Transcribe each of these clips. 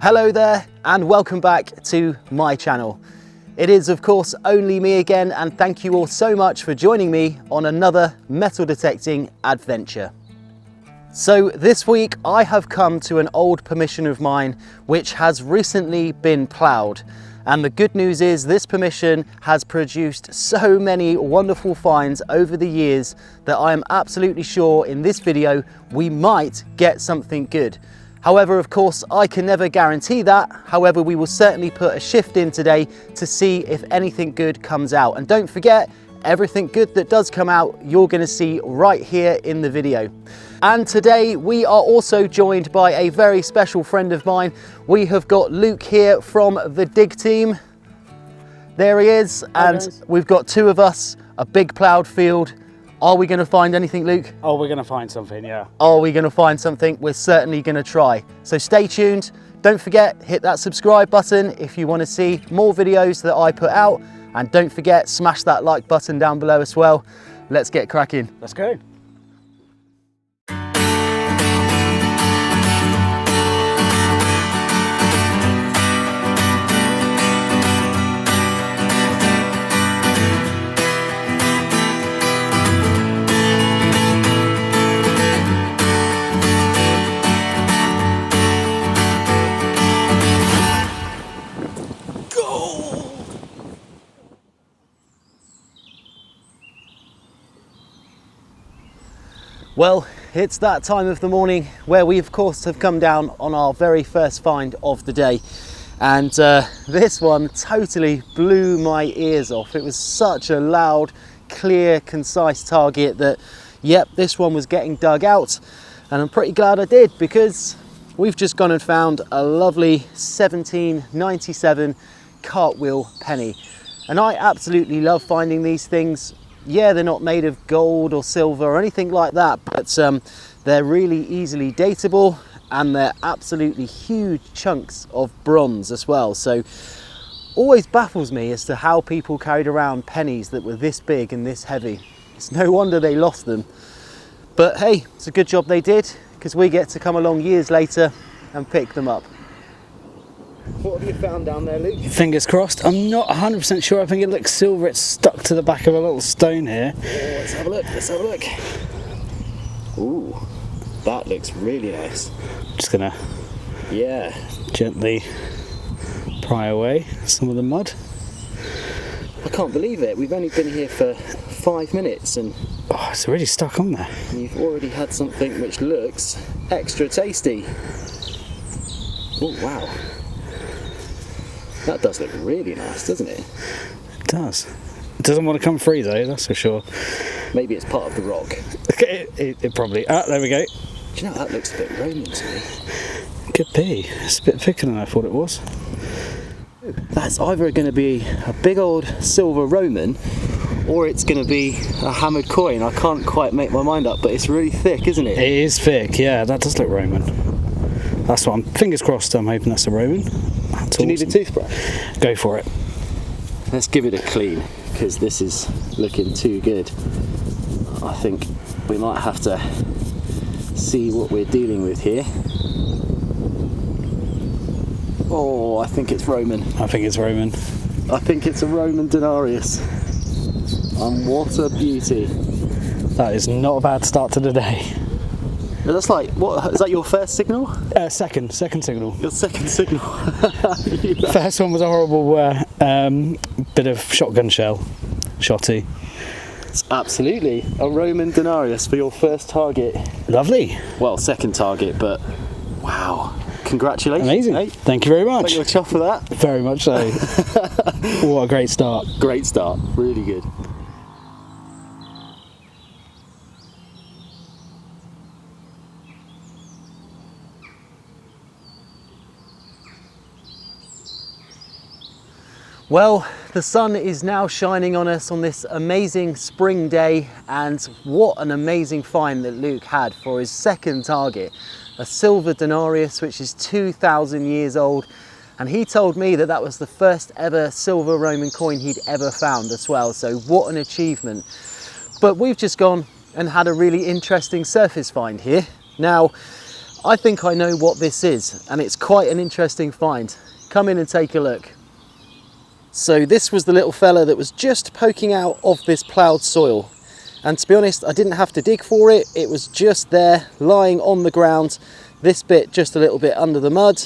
Hello there and welcome back to my channel. It is of course only me again, and thank you all so much for joining me on another metal detecting adventure. So this week I have come to an old permission of mine which has recently been ploughed, and the good news is this permission has produced so many wonderful finds over the years that I am absolutely sure in this video we might get something good. However, of course, I can never guarantee that. However, we will certainly put a shift in today to see if anything good comes out. And don't forget, everything good that does come out, you're gonna see right here in the video. And today we are also joined by a very special friend of mine. We have got Luke here from the dig team. There he is. Hi, and guys. We've got two of us, a big ploughed field. Are we gonna find anything, Luke? Oh, we're gonna find something, yeah. Are we going to find something? We're certainly going to try. So stay tuned. Don't forget, hit that subscribe button if you want to see more videos that I put out. And don't forget, smash that like button down below as well. Let's get cracking. Let's go. Well, it's that time of the morning where we of course have come down on our very first find of the day. And this one totally blew my ears off. It was such a loud, clear, concise target that, yep, this one was getting dug out. And I'm pretty glad I did, because we've just gone and found a lovely 1797 cartwheel penny. And I absolutely love finding these things. Yeah, they're not made of gold or silver or anything like that, but they're really easily dateable, and they're absolutely huge chunks of bronze as well. So always baffles me as to how people carried around pennies that were this big and this heavy. It's no wonder they lost them. But hey, it's a good job they did, because we get to come along years later and pick them up. What have you found down there, Luke? Fingers crossed. I'm not 100% sure. I think it looks silver. It's stuck to the back of a little stone here. Oh, let's have a look, let's have a look. Ooh, that looks really nice. Just gonna gently pry away some of the mud. I can't believe it. We've only been here for 5 minutes and Oh, it's already stuck on there. you've already had something which looks extra tasty. Oh, wow. That does look really nice, doesn't it? It does. It doesn't want to come free though, that's for sure. Maybe it's part of the rock. It probably... Ah, there we go. Do you know, that looks a bit Roman to me. Could be. It's a bit thicker than I thought it was. That's either going to be a big old silver Roman, or it's going to be a hammered coin. I can't quite make my mind up, but it's really thick, isn't it? It is thick, yeah. That does look Roman. That's what I'm... Fingers crossed, I'm hoping that's a Roman. That's Do you need a awesome. toothbrush? Go for it. Let's give it a clean, because this is looking too good. I think we might have to see what we're dealing with here. Oh, I think it's Roman. I think it's Roman. I think it's a Roman denarius. And what a beauty. That is not a bad start to the day. That's like, what, is that your first signal? Second signal. Your second signal. First one was a horrible bit of shotgun shell, shotty. It's absolutely a Roman denarius for your first target. Lovely. Well, second target, but wow. Congratulations. Amazing. Eh? Thank you very Bet much. you're chuffed for that. Very much so. What a great start. Great start, really good. Well, the sun is now shining on us on this amazing spring day, and what an amazing find that Luke had for his second target. A silver denarius, which is 2,000 years old, and he told me that that was the first ever silver Roman coin he'd ever found as well, so what an achievement. But we've just gone and had a really interesting surface find here. Now, I think I know what this is, and it's quite an interesting find. Come in and take a look. So this was the little fella that was just poking out of this ploughed soil. And to be honest, I didn't have to dig for it. It was just there, lying on the ground, this bit just a little bit under the mud.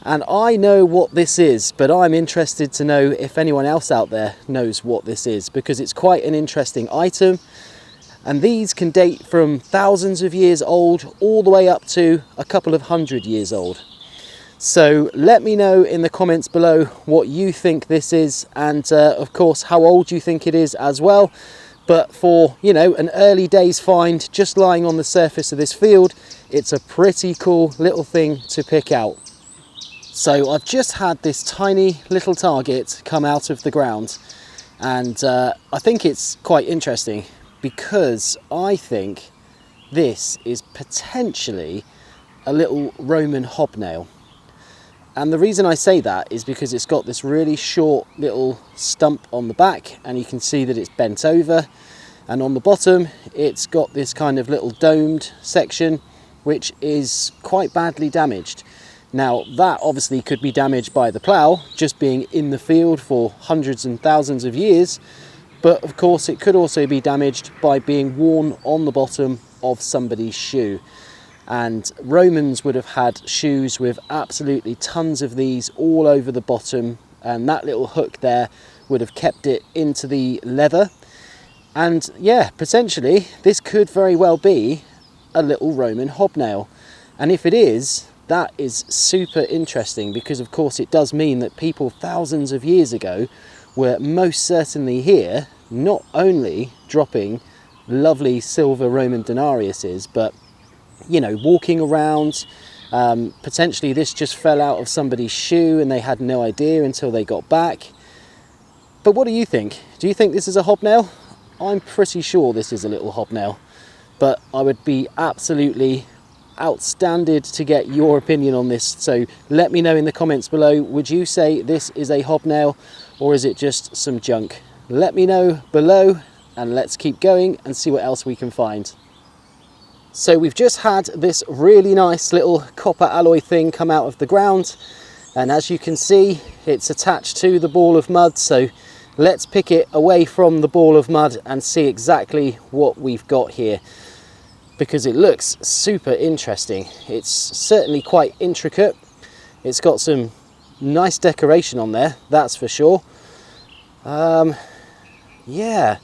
And I know what this is, but I'm interested to know if anyone else out there knows what this is, because it's quite an interesting item. And these can date from thousands of years old all the way up to a couple of 100 years old. So let me know in the comments below what you think this is, and of course how old you think it is as well. But for, you know, an early days find just lying on the surface of this field, it's a pretty cool little thing to pick out. So I've just had this tiny little target come out of the ground, and I think it's quite interesting, because I think this is potentially a little Roman hobnail. And the reason I say that is because it's got this really short little stump on the back, and you can see that it's bent over, and on the bottom it's got this kind of little domed section which is quite badly damaged. Now that obviously could be damaged by the plough just being in the field for hundreds and thousands of years, but of course it could also be damaged by being worn on the bottom of somebody's shoe. And Romans would have had shoes with absolutely tons of these all over the bottom, and that little hook there would have kept it into the leather. And yeah, potentially this could very well be a little Roman hobnail. And if it is, that is super interesting, because of course it does mean that people thousands of years ago were most certainly here, not only dropping lovely silver Roman denariuses, but, you know, walking around. Potentially this just fell out of somebody's shoe and they had no idea until they got back. But what do you think? Do you think this is a hobnail? I'm pretty sure this is a little hobnail, but I would be absolutely outstanding to get your opinion on this. So let me know in the comments below, would you say this is a hobnail, or is it just some junk? Let me know below, and let's keep going and see what else we can find. So we've just had this really nice little copper alloy thing come out of the ground, and as you can see it's attached to the ball of mud. So let's pick it away from the ball of mud and see exactly what we've got here, because it looks super interesting. It's certainly quite intricate. It's got some nice decoration on there, that's for sure. Yeah,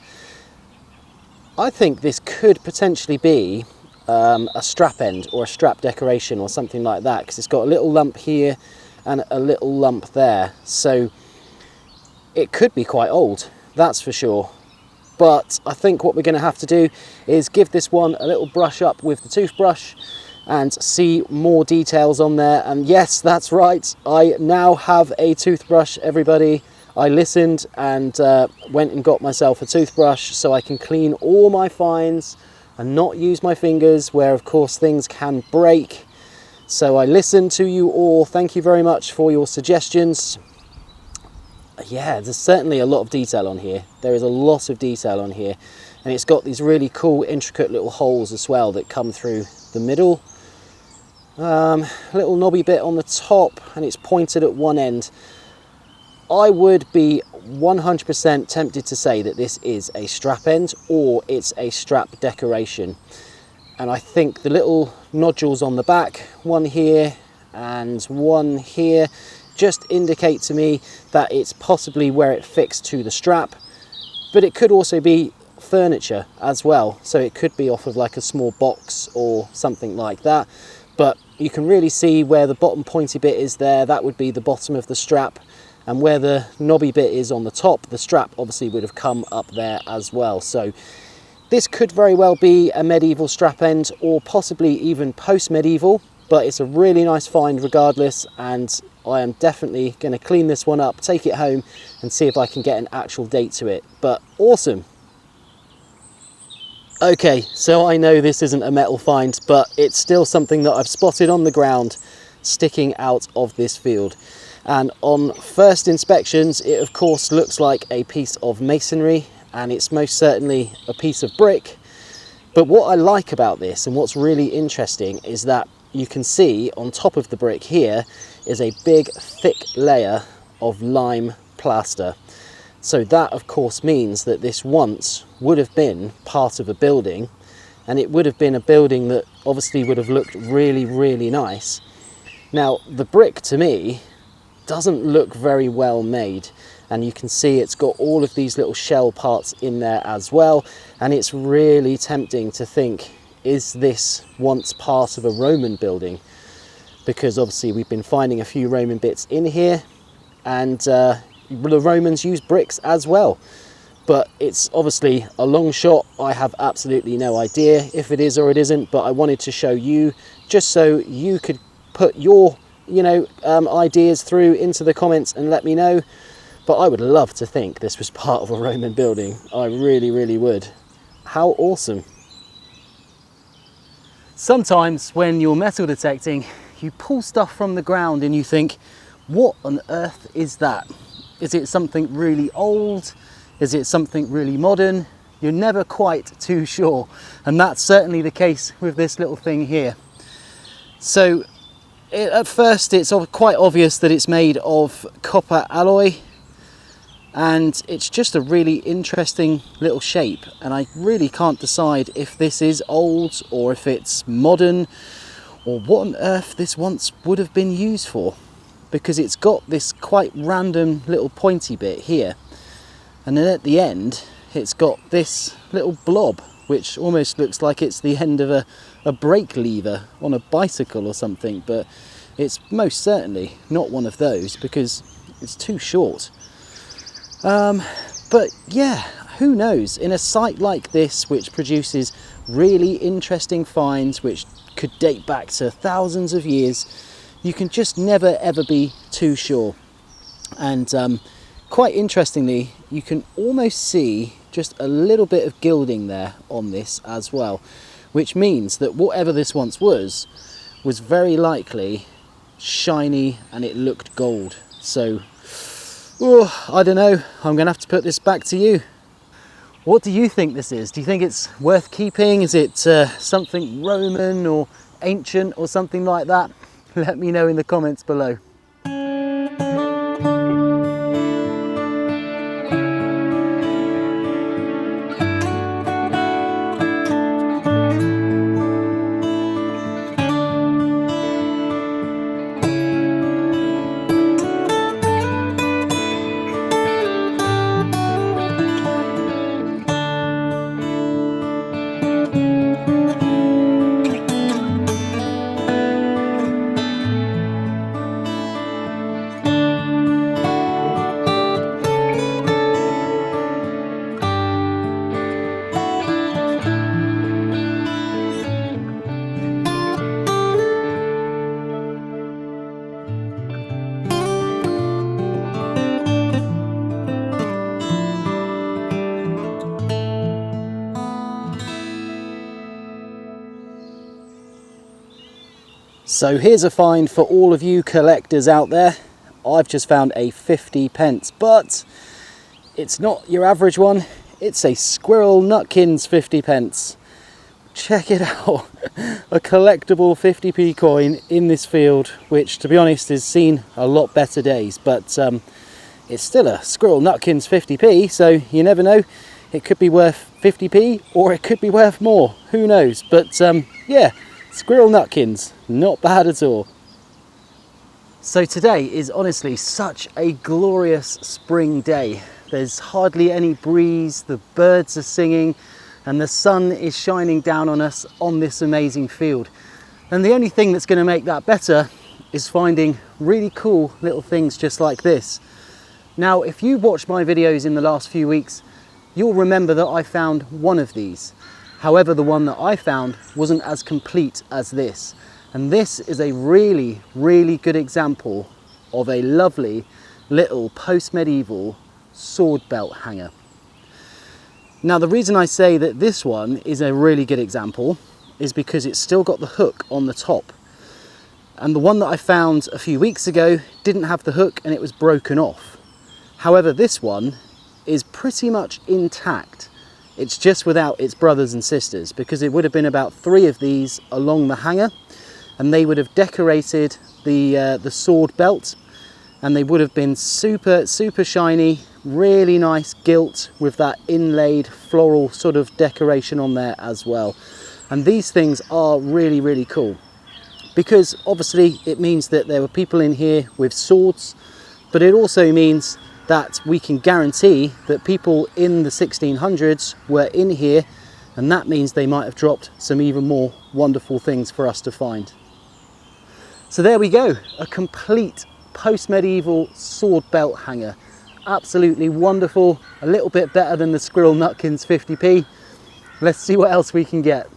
I think this could potentially be a strap end or a strap decoration or something like that, because it's got a little lump here and a little lump there. So it could be quite old, that's for sure. But I think what we're going to have to do is give this one a little brush up with the toothbrush and see more details on there. And yes, that's right, I now have a toothbrush, everybody. I listened and went and got myself a toothbrush so I can clean all my finds and not use my fingers, where of course things can break. So I listened to you all. Thank you very much for your suggestions. Yeah, there's certainly a lot of detail on here. There is a lot of detail on here, and it's got these really cool intricate little holes as well that come through the middle. Little knobby bit on the top, and it's pointed at one end. I would be 100% tempted to say that this is a strap end or it's a strap decoration. And I think the little nodules on the back, one here and one here, just indicate to me that it's possibly where it fixed to the strap, but it could also be furniture as well. So it could be off of like a small box or something like that. But you can really see where the bottom pointy bit is there, that would be the bottom of the strap. And where the knobby bit is on the top, the strap obviously would have come up there as well. So this could very well be a medieval strap end, or possibly even post-medieval, but it's a really nice find regardless, and I am definitely going to clean this one up, take it home and see if I can get an actual date to it. But awesome. Okay, so I know this isn't a metal find, but it's still something that I've spotted on the ground sticking out of this field. And on first inspections, it of course looks like a piece of masonry, and it's most certainly a piece of brick. But what I like about this and what's really interesting is that you can see on top of the brick here is a big thick layer of lime plaster. So that of course means that this once would have been part of a building, and it would have been a building that obviously would have looked really, really nice. Now the brick to me doesn't look very well made, and you can see it's got all of these little shell parts in there as well, and it's really tempting to think, is this once part of a Roman building? Because obviously we've been finding a few Roman bits in here, and the Romans used bricks as well. But it's obviously a long shot. I have absolutely no idea if it is or it isn't, but I wanted to show you just so you could put your ideas through into the comments and let me know. But I would love to think this was part of a Roman building. I really, really would. How awesome. Sometimes when you're metal detecting, you pull stuff from the ground and you think, what on earth is that? Is it something really old? Is it something really modern? You're never quite too sure. And that's certainly the case with this little thing here. So at first it's quite obvious that it's made of copper alloy, and it's just a really interesting little shape, and I really can't decide if this is old or if it's modern or what on earth this once would have been used for, because it's got this quite random little pointy bit here, and then at the end it's got this little blob which almost looks like it's the end of a brake lever on a bicycle or something, but it's most certainly not one of those because it's too short. But yeah, who knows? In a site like this, which produces really interesting finds which could date back to thousands of years, you can just never ever be too sure. And quite interestingly, you can almost see just a little bit of gilding there on this as well, which means that whatever this once was very likely shiny and it looked gold. So I don't know, I'm gonna have to put this back to you. What do you think this is? Do you think it's worth keeping? Is it something Roman or ancient or something like that? Let me know in the comments below. So here's a find for all of you collectors out there. I've just found a 50p, but it's not your average one. It's a Squirrel Nutkins 50p. Check it out. A collectible 50p coin in this field, which to be honest has seen a lot better days, but it's still a Squirrel Nutkins 50p, so you never know. It could be worth 50p or it could be worth more, who knows. But yeah, Squirrel Nutkins, not bad at all. So today is honestly such a glorious spring day. There's hardly any breeze, the birds are singing, and the sun is shining down on us on this amazing field. And the only thing that's going to make that better is finding really cool little things just like this. Now, if you watched my videos in the last few weeks, you'll remember that I found one of these. However, the one that I found wasn't as complete as this. And this is a really, really good example of a lovely little post-medieval sword belt hanger. Now, the reason I say that this one is a really good example is because it's still got the hook on the top. And the one that I found a few weeks ago didn't have the hook and it was broken off. However, this one is pretty much intact. It's just without its brothers and sisters, because it would have been about 3 of these along the hanger, and they would have decorated the sword belt, and they would have been super shiny, really nice gilt with that inlaid floral sort of decoration on there as well. And these things are really cool, because obviously it means that there were people in here with swords, but it also means that we can guarantee that people in the 1600s were in here, and that means they might have dropped some even more wonderful things for us to find. So there we go, a complete post-medieval sword belt hanger. Absolutely wonderful, a little bit better than the Squirrel Nutkins 50p. Let's see what else we can get.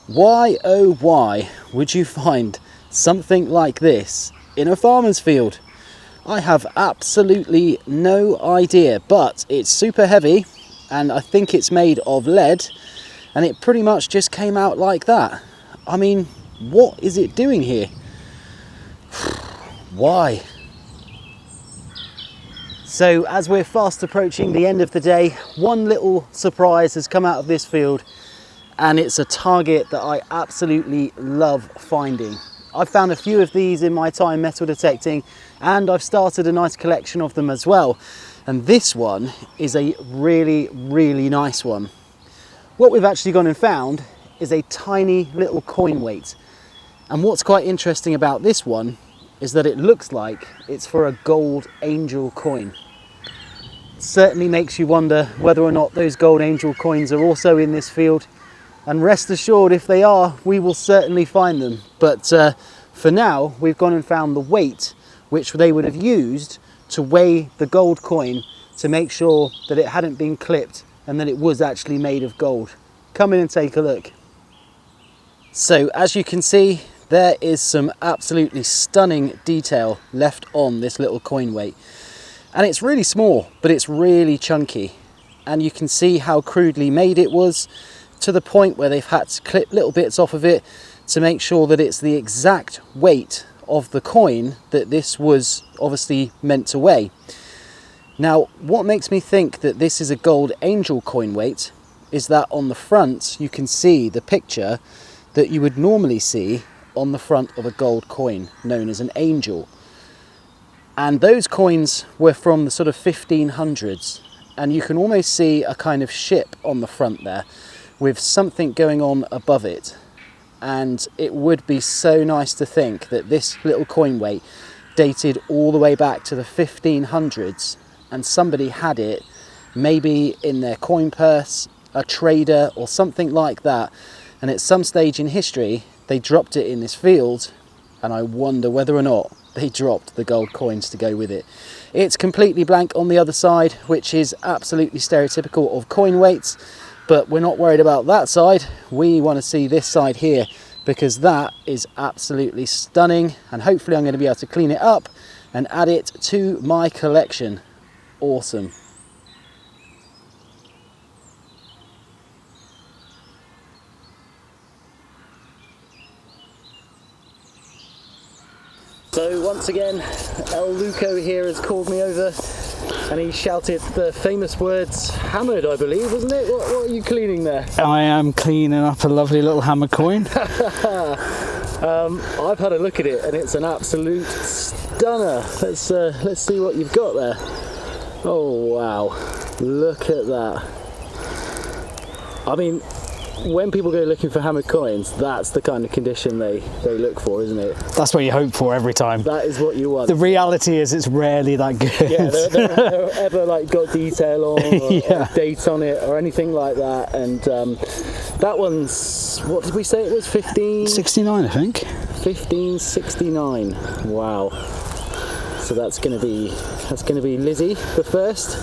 Why oh why would you find something like this in a farmer's field? I have absolutely no idea, but it's super heavy, and I think it's made of lead, and it pretty much just came out like that. I mean, what is it doing here? Why? So as we're fast approaching the end of the day, one little surprise has come out of this field, and it's a target that I absolutely love finding. I've found a few of these in my time metal detecting, and I've started a nice collection of them as well. And this one is a really nice one. What we've actually gone and found is a tiny little coin weight. And what's quite interesting about this one is that it looks like it's for a gold angel coin. It certainly makes you wonder whether or not those gold angel coins are also in this field. And rest assured, if they are, we will certainly find them. But for now, we've gone and found the weight which they would have used to weigh the gold coin to make sure that it hadn't been clipped and that it was actually made of gold. Come in and take a look. So as you can see, there is some absolutely stunning detail left on this little coin weight. And it's really small, but it's really chunky. And you can see how crudely made it was, to the point where they've had to clip little bits off of it to make sure that it's the exact weight of the coin that this was obviously meant to weigh. Now, what makes me think that this is a gold angel coin weight is that on the front you can see the picture that you would normally see on the front of a gold coin, known as an angel. And those coins were from the sort of 1500s, and you can almost see a kind of ship on the front there with something going on above it. And it would be so nice to think that this little coin weight dated all the way back to the 1500s, and somebody had it maybe in their coin purse, a trader or something like that, and at some stage in history they dropped it in this field, and I wonder whether or not they dropped the gold coins to go with it. It's completely blank on the other side, which is absolutely stereotypical of coin weights. But we're not worried about that side. We want to see this side here, because that is absolutely stunning, and hopefully I'm going to be able to clean it up and add it to my collection. Awesome. So once again, El Luco here has called me over, and he shouted the famous words, hammered, I believe, wasn't it? What are you cleaning there? I am cleaning up a lovely little hammer coin. I've had a look at it, and it's an absolute stunner. Let's see what you've got there. Oh wow, look at that. I mean, when people go looking for hammered coins, that's the kind of condition they look for, isn't it? That's what you hope for every time. That is what you want. The reality is it's rarely that good. Yeah, they're ever like got detail on or, yeah. or date on it or anything like that. And that one's, what did we say it was? 1569, I think. 1569. Wow. So that's going to be Lizzie the first.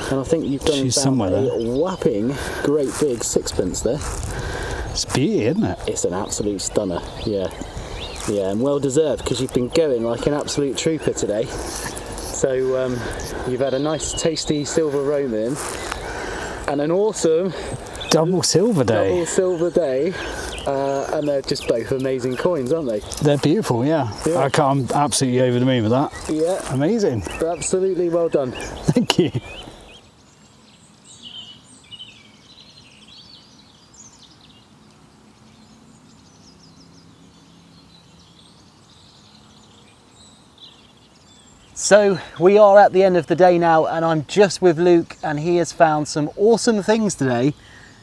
And I think you've done She's somewhere there. A whopping great big sixpence there. It's beauty, isn't it? It's an absolute stunner, yeah. Yeah, and well deserved, because you've been going like an absolute trooper today. So you've had a nice tasty silver Roman and an awesome double silver day. And they're just both amazing coins, aren't they? They're beautiful, yeah. I'm absolutely over the moon with that. Yeah. Amazing. Absolutely well done. Thank you. So we are at the end of the day now, and I'm just with Luke, and he has found some awesome things today.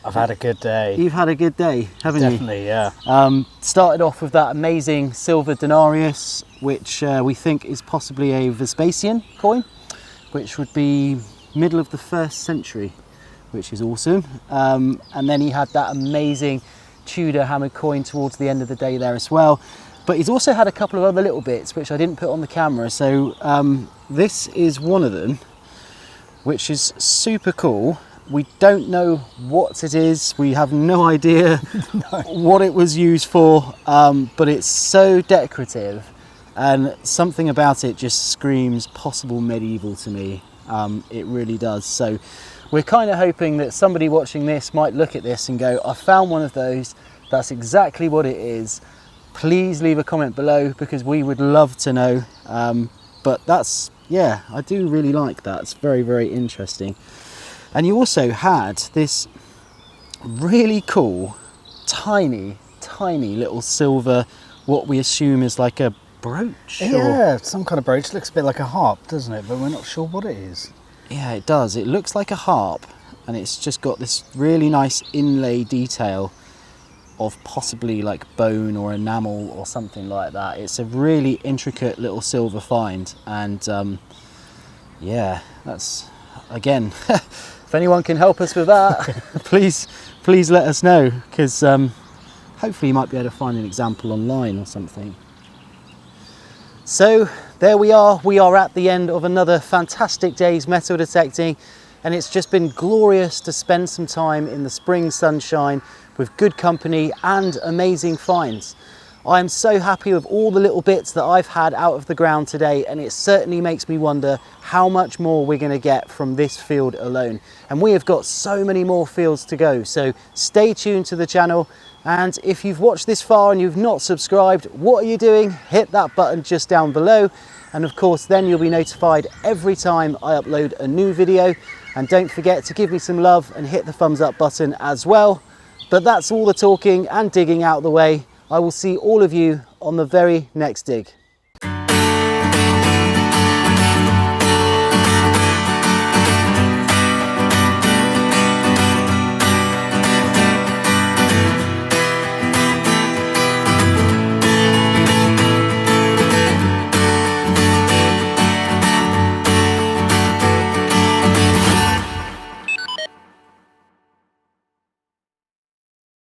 I've had a good day. You've had a good day, haven't you? Definitely, yeah. Started off with that amazing silver denarius, which we think is possibly a Vespasian coin, which would be middle of the 1st century, which is awesome. And then he had that amazing Tudor hammered coin towards the end of the day there as well. But he's also had a couple of other little bits which I didn't put on the camera. So this is one of them, which is super cool. We don't know what it is. We have no idea what it was used for, but it's so decorative, and something about it just screams possible medieval to me. It really does. So we're kind of hoping that somebody watching this might look at this and go, I found one of those. That's exactly what it is. Please leave a comment below, because we would love to know. But that's, yeah, I do really like that. It's very, very interesting. And you also had this really cool, tiny little silver, what we assume is like a brooch. Yeah, some kind of brooch. Looks a bit like a harp, doesn't it? But we're not sure what it is. Yeah, it does. It looks like a harp, and it's just got this really nice inlay detail of possibly like bone or enamel or something like that. It's a really intricate little silver find, and yeah, that's, again, if anyone can help us with that, please let us know, because hopefully you might be able to find an example online or something. So there we are at the end of another fantastic day's metal detecting, and it's just been glorious to spend some time in the spring sunshine with good company and amazing finds. I'm so happy with all the little bits that I've had out of the ground today, and it certainly makes me wonder how much more we're going to get from this field alone. And we have got so many more fields to go, so stay tuned to the channel. And if you've watched this far and you've not subscribed, what are you doing? Hit that button just down below, and of course then you'll be notified every time I upload a new video. And don't forget to give me some love and hit the thumbs up button as well. But that's all the talking and digging out of the way. I will see all of you on the very next dig.